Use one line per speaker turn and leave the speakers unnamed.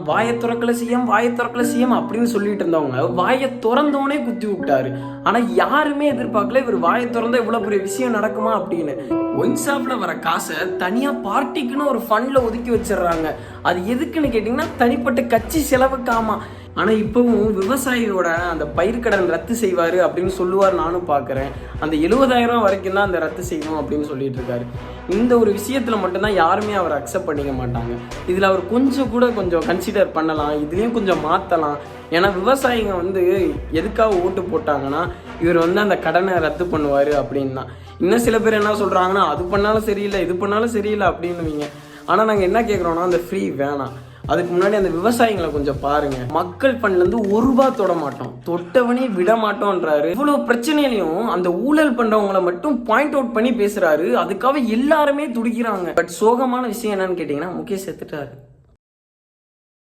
வாயை திறக்கல சிஎம் அப்படின்னு சொல்லிட்டு இருந்தவங்க வாயை திறந்தோடனே குத்தி விட்டாரு. ஆனா யாருமே எதிர்பார்க்கல இவர் வாயை திறந்தா இவ்வளவு பெரிய விஷயம் நடக்குமா அப்படின்னு. ஒயின் ஷாப்ல வர காசை தனியா பார்ட்டிக்குன்னு ஒரு ஃபண்ட்ல ஒதுக்கி வச்சிடறாங்க. அது எதுக்குன்னு கேட்டீங்கன்னா தனிப்பட்ட கட்சி செலவுக்காமா. ஆனால் இப்போவும் விவசாயியோட அந்த பயிர்க்கடன் ரத்து செய்வார் அப்படின்னு சொல்லுவார். நானும் பார்க்குறேன். அந்த 70,000 வரைக்கும் தான் அந்த ரத்து செய்யணும் அப்படின்னு சொல்லிட்டு இருக்காரு. இந்த ஒரு விஷயத்தில் மட்டும்தான் யாருமே அவர் அக்செப்ட் பண்ணிக்க மாட்டாங்க. இதில் அவர் கொஞ்சம் கன்சிடர் பண்ணலாம், இதுலேயும் கொஞ்சம் மாற்றலாம். ஏன்னா விவசாயிங்க எதுக்காக ஓட்டு போட்டாங்கன்னா இவர் அந்த கடனை ரத்து பண்ணுவார் அப்படின்னு தான். இன்னும் சில பேர் என்ன சொல்கிறாங்கன்னா அது பண்ணாலும் சரியில்லை இது பண்ணாலும் சரியில்லை அப்படின்னுவீங்க. ஆனால் நாங்கள் என்ன கேட்குறோன்னா அந்த ஃப்ரீ வேணாம். அதுக்கு முன்னாடி அந்த விவசாயிகளை கொஞ்சம் பாருங்க. மக்கள் ஃபண்ட்லேருந்து ₹1 தொட மாட்டோம், தொட்டவனே விட மாட்டோன்றாரு. இவ்வளவு பிரச்சனையிலையும் அந்த ஊழல் பண்றவங்களை மட்டும் பாயிண்ட் அவுட் பண்ணி பேசுறாரு. அதுக்காக எல்லாருமே துடிக்கிறாங்க. பட் சோகமான விஷயம் என்னன்னு கேட்டீங்கன்னா முகேஷ் செத்துட்டாரு.